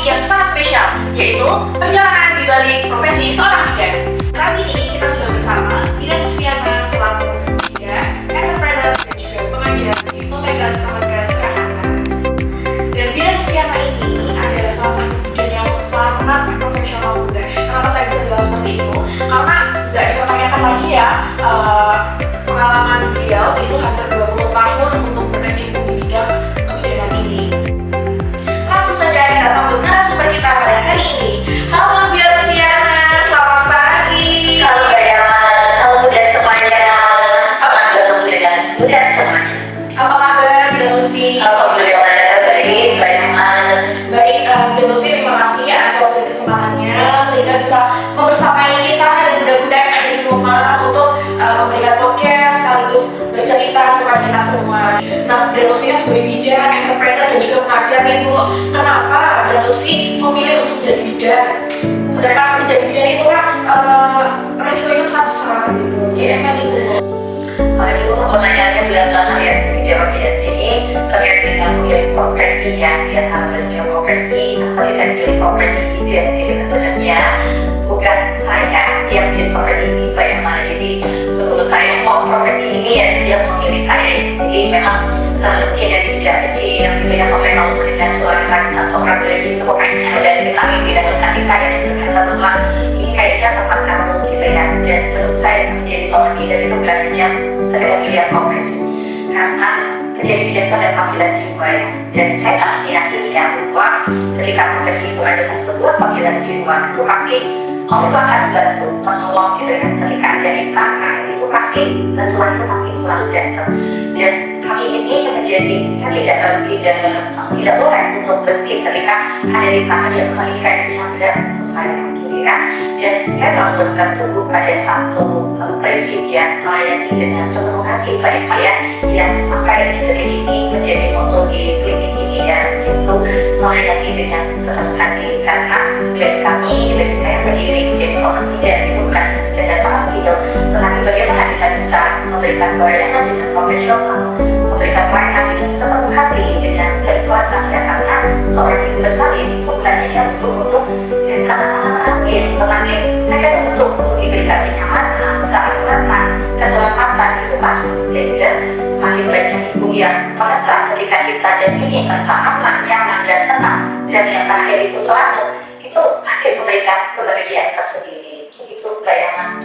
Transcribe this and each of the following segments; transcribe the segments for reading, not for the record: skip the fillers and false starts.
yang sangat spesial, yaitu perjalanan di balik profesi seorang bidan. Saat ini kita sudah bersama Bidan Lutfiana selaku bidan, entrepreneur dan juga pengajar di Poltekkes Kemenkes Kesehatan. Dan Bidan Lutfiana ini adalah salah satu bidan yang sangat profesional juga. Kenapa saya bisa bilang seperti itu? Karena nggak dipertanyakan lagi ya, pengalaman beliau itu hampir 20 tahun untuk berkecimpung di bidang kebidanan ini. Langsung saja kita sambut narasumber kita pada hari ini. Halo Bidan Lutfiana, selamat pagi. Halo Mbak Yaman, halo Bunda semuanya. Selamat bertemu dengan Bunda semuanya. Apa kabar Bidan Lutfi? Alhamdulillah baik, Mbak Yaman. Baik, Bidan Lutfi, terima kasih atas waktu dan kesempatannya sehingga bisa membersamai kita dan bunda-bunda yang ada di rumah untuk memberikan podcast sekaligus bercerita kepada kita semua. Nah, Bidan Lutfi kan sebagai bidan, entrepreneur dan juga pengajar nih Bu. Kenapa Bidan Lutfi memilih untuk menjadi bidan? Sedangkan menjadi bidan itu kan resikonya sangat besar gitu. Ya kan Ibu? Itu pertanyaannya berat banget ya dijawab ya. Jadi terkait dengan memilih profesi ya, dia tampilnya profesi, apa sih kan memilih profesi bidan? Jadi sebenarnya bukan saya yang memilih profesi ini Mbak Yaman. Jadi menurut saya profesi ini ya dia memilih saya. Jadi memang mungkin dari sejak kecil gitu ya, pas saya mau mendengar suara tangisan seorang bayi itu pokoknya udah diketahui di dalam hati saya dan berkata bahwa ini kayaknya tempat kamu gitu ya. Dan menurut saya menjadi seorang bidan itu bukan hanya sekedar pilihan profesi, karena menjadi bidan itu ada panggilan jiwa ya. Dan saya sangat meyakini ya bahwa ketika profesi itu adalah sebuah panggilan jiwa, itu pasti Allah akan bantu menolong gitu ya. Ketika dari belakang itu pasti bantuan itu pasti selalu datang. Dan kali ini menjadi saya tidak boleh untuk berhenti ketika ada di tangan yang memberikan yang benar untuk saya gitu ya. Dan saya selalu berpegang teguh pada satu prinsip ya, melayani dengan sepenuh hati Pak ya, yang sampai detik ini menjadi moto di klinik ini ya, yaitu melayani dengan sepenuh hati. Karena dari kami, dari saya sendiri menjadi seorang bidan itu bukan sekedar alat hidup, tetapi bagaimana kita bisa memberikan pelayanan dengan profesional, memberikan pelayanan dengan sepenuh hati, dengan keikhlasan ya. Karena seorang ibu bersalin itu bukan hanya untuk dari tangan-tangan terakhir, tetapi mereka itu butuh untuk diberikan kenyamanan, keamanan, keselamatan itu pasti. Sehingga semakin banyak ibu yang merasa ketika kita dan ini merasa aman, nyaman dan tenang, dan yang terakhir itu selamat, itu pasti memberikan kebahagiaan tersendiri. Itu bayangan.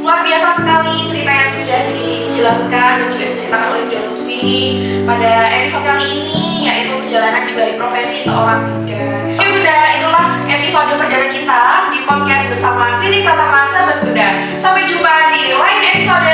Luar biasa sekali cerita yang sudah dijelaskan dan juga diceritakan oleh Bidan Lutfi pada episode kali ini, yaitu perjalanan di balik profesi seorang bidan. Oke Bunda, itulah episode perdana kita di podcast bersama Klinik Pratama Sahabat Bunda. Sampai jumpa di lain episode